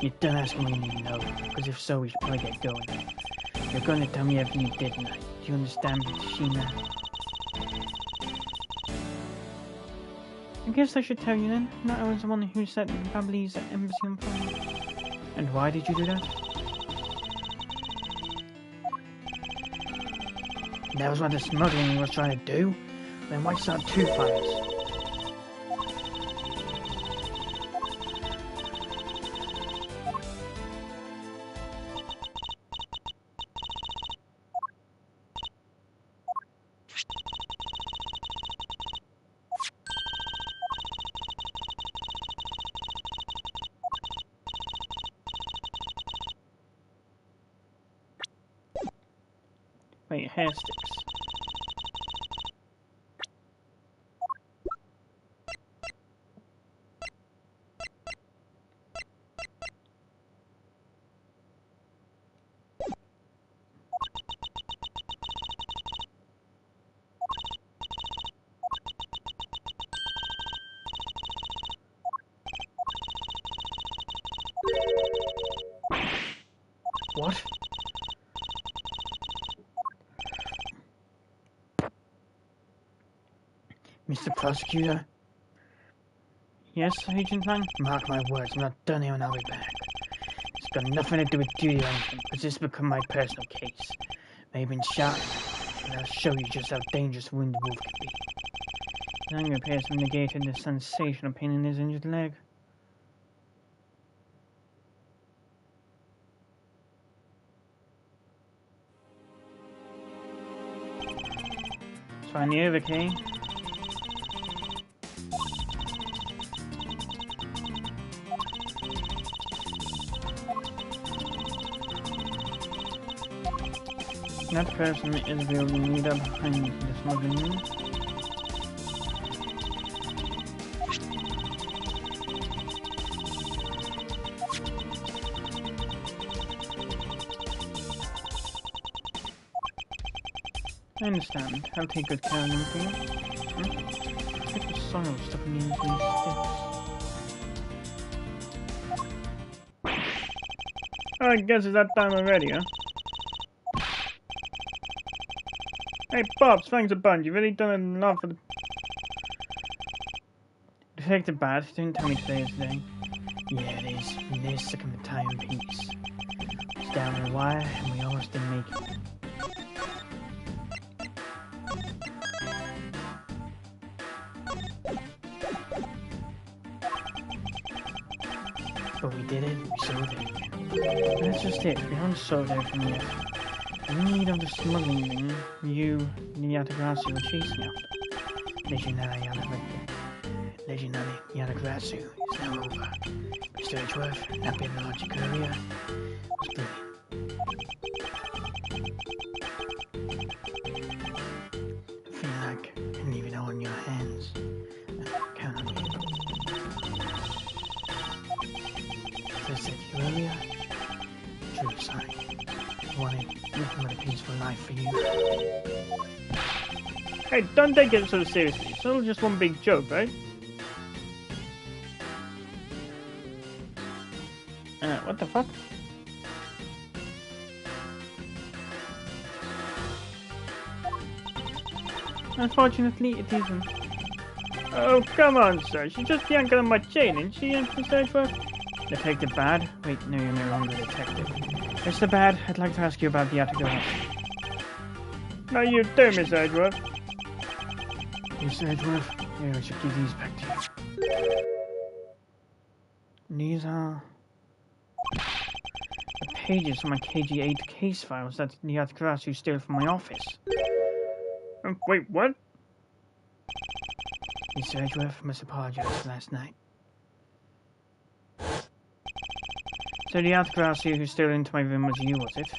You don't ask me what you need to know, because if so, we should probably get going. You're going to tell me everything you did tonight. Do you understand, Shih-na? I guess I should tell you then, that I was the one who set Babli's embassy on fire. And why did you do that? that was what the smuggling was trying to do, then why start two fires? Wait, hair sticks. What? Mr. Prosecutor? Yes, Agent Lang? Mark my words, I'm not done here and I'll be back. It's got nothing to do with duty or anything, but this has become my personal case. May have been shot, and I'll show you just how dangerous a wounded wolf can be. Lang appears to have negated the sensational pain in his injured leg. Let's find the other key. That person is the only leader behind the smuggling. I understand. I'll take good care of them for you. Take the soil stuff in these sticks. I guess it's that time already, huh? Hey, Pops, thanks a bunch. You've really done enough for the... Detective Bad, didn't tell me today is the day. Yeah, it is. And they're sick of the tie in peace. It's down the wire, and we almost didn't make it. But we did it, we solved it. That's just it. We haven't solved everything yet. The need of the smuggling thing, you, Yatagrasu, were chasing after. Legendary Yatagrasu is now over. Mr. Edgeworth, not being the logic earlier, was brilliant. I feel like I can leave it all in your hands. Count on you. As I said to you earlier, true sign. I wanted nothing but a peaceful life for you. Hey, don't take it so seriously. It's all just one big joke, right? What the fuck? Unfortunately, it isn't. Oh, come on, sir. She just yanked on my chain, and she yanked the search for... Detective Bad? Wait, no, you're no longer a detective. Mr. Bad, I'd like to ask you about the Attica. No, you do, Miss Edgeworth. Miss Edgeworth, here, I should give these back to you. These are... the pages from my KG8 case files that the Attica stole from my office. Wait, what? Miss Edgeworth must apologize for last night. So the Attica who stole into my room was you, was it?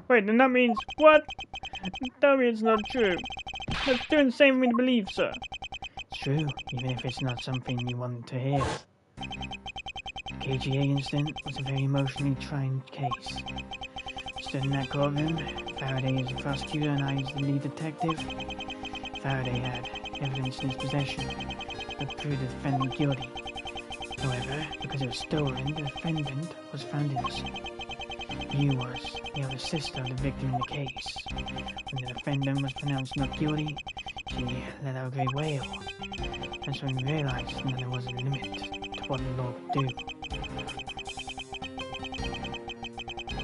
Wait, then that means... What? Tell me it's not true. That's too insane for me to believe, sir. It's true, even if it's not something you wanted to hear. The KGA incident was a very emotionally trying case. Stood in that courtroom, Faraday is the prosecutor and I is the lead detective. Faraday had evidence in his possession that proved the defendant guilty. However, because it was stolen, the defendant was found innocent. You was the other sister of the victim in the case. When the defendant was pronounced not guilty, she let out a great wail. That's when we realized that there was a limit to what the law would do.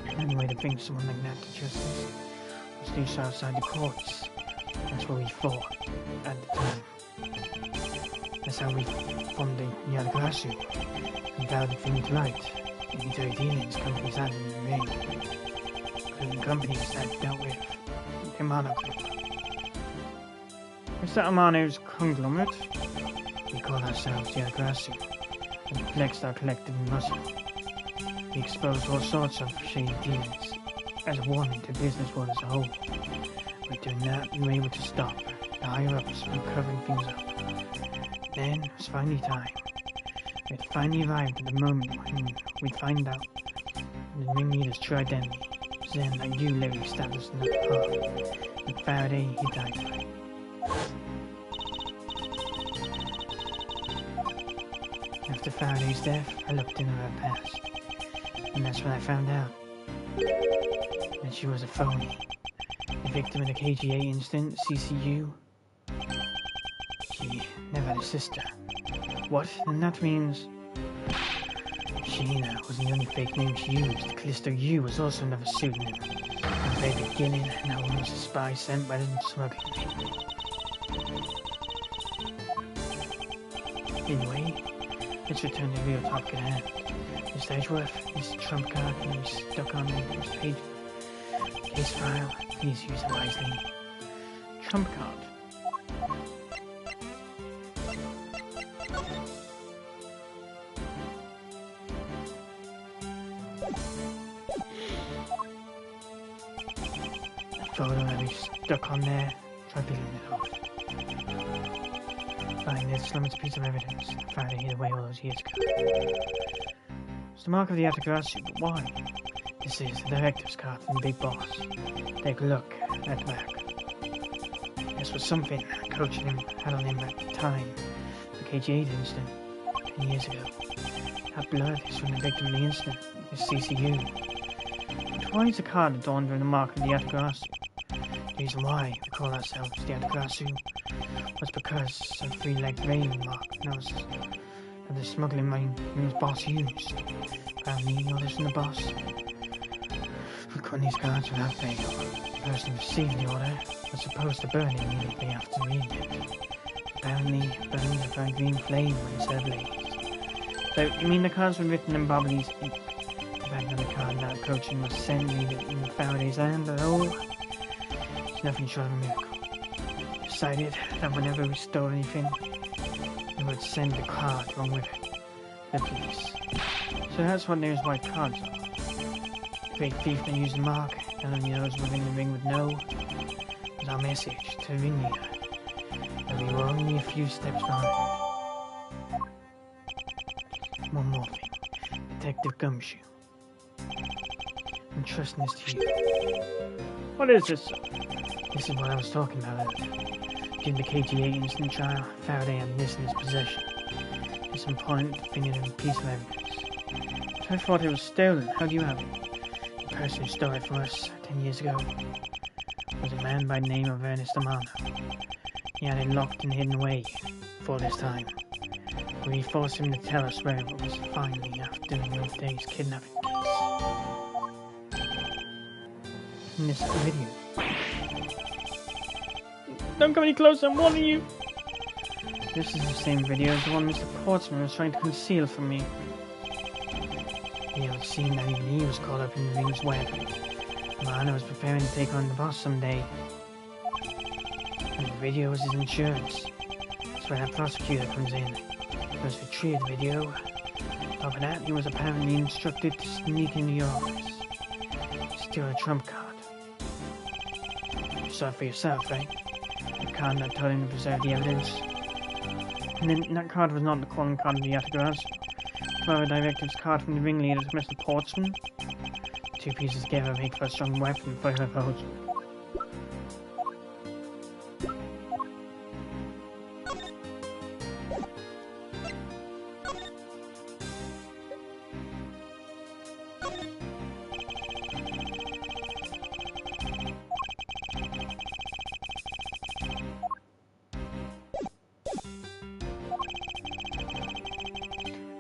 The only way to bring someone like that to justice Just outside the courts. That's where we fought at the time. That's how we formed the Yadagasu and vowed it for me to light. Military dealings, companies had in the ring, including companies that dealt with the Amano Group. Is that Amano's conglomerate? We call ourselves Yadagasu and flexed our collective muscle. We exposed all sorts of shady dealings as a warning to the business world as a whole. By doing that, we were able to stop the higher-ups from covering things up. Then, it was finally time. We had finally arrived at the moment when we'd find out the ringleader's true identity. It was then that you literally stabbed us in the heart. And Faraday, he died for it. After Faraday's death, I looked into her past. And that's when I found out that she was a phony. A victim of the KGA incident, CCU. She never had a sister. What? And that means... Shih-na wasn't the only fake name she used. Callisto U was also another pseudonym. From the very beginning, no one was a spy sent by the smuggling people. Anyway, let's return to the real topic at hand. Mr. Edgeworth, this trump card can be stuck on this page. Case file, please use it wisely. Trump card. Photo that we stuck on there, try peeling it off. Fine, there's a piece of evidence. Faraday hid away all those years ago. It's the mark of the Yatagarasu, but why? This is the director's card from the big boss. Take a look at the back. This was something coaching him had on him at the time. The KGA incident, 10 years ago. That blood is from the victim of the incident, the CCU. But why is the card adorned with the mark of the Yatagarasu? The reason why we call ourselves the Yatagarasu was because of the three-legged raven mark nose that the smuggling ring's boss used. Apparently, orders from the boss. We cut these cards without fail. The person who received the order was supposed to burn it immediately after reading it. Apparently, it burns a very green flame when it's ablaze. So, you mean the cards were written in Bobby's ink? The fact that the card that coaching was sent me in the Faraday's hand at all, it's nothing short of a miracle. Decided that whenever we stole anything, we would send the card along with it. The police. So that's what those white cards are. The great thief that used the mark, and only those within the ring would know, was our message to the ringleader, that we were only a few steps behind. One more thing, Detective Gumshoe. I'm trusting this to you. What is this, sir? This is what I was talking about earlier. During the KGA incident trial, Faraday had this in his possession. It's an important, definitive piece of evidence. I thought it was stolen. How do you have it? The person who stole it from us 10 years ago was a man by the name of Ernest Amano. He had it locked and hidden away for this time. We forced him to tell us where it was finally after those days kidnapping case. In this video. Don't come any closer, I'm warning you! This is the same video as the one Mr. Portsman was trying to conceal from me. You know, it seemed that even he was caught up in the ring's web. Amano was preparing to take on the boss someday. And the video was his insurance. That's where that prosecutor comes in. He was retrieved the video. On top of that, he was apparently instructed to sneak into your office. Steal a trump card. You saw it for yourself, right? The card that told him to preserve the evidence. And then that card was not the calling card of the Yatagarasu. Further directives card from the ringleader to Mr. Portsman. The two pieces together make for a strong weapon for her opponent.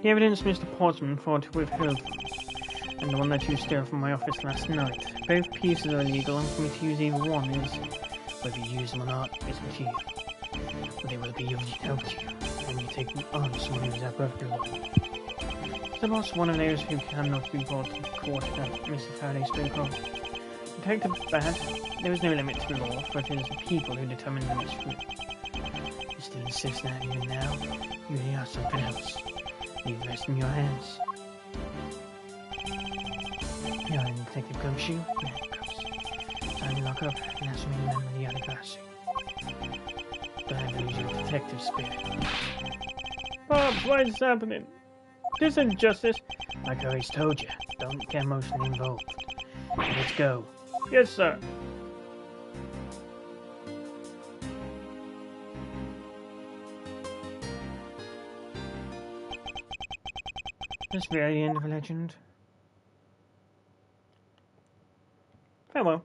The evidence Mr. Portsman fought to withheld from us. and the one that you stole from my office last night. Both pieces are illegal, and for me to use either one is, whether you use them or not, isn't you. They will be of help to you, and you take them on someone who is above the law. Is the boss one of those who cannot be brought to court that Mr. Faraday spoke of? Detective Bat, there is no limit to the law, for it is the people who determine when it's true. You still insist that even now, you really are something else. Leave the rest in your hands. You're in Detective Gumshoe? Handcuffs. Time to lock up and ask me to remember the other class. But I lose your detective spirit. Bob, why is this happening? This isn't justice. Like I always told you, don't get emotionally involved. Let's go. Yes, sir. This very end of a legend. Farewell.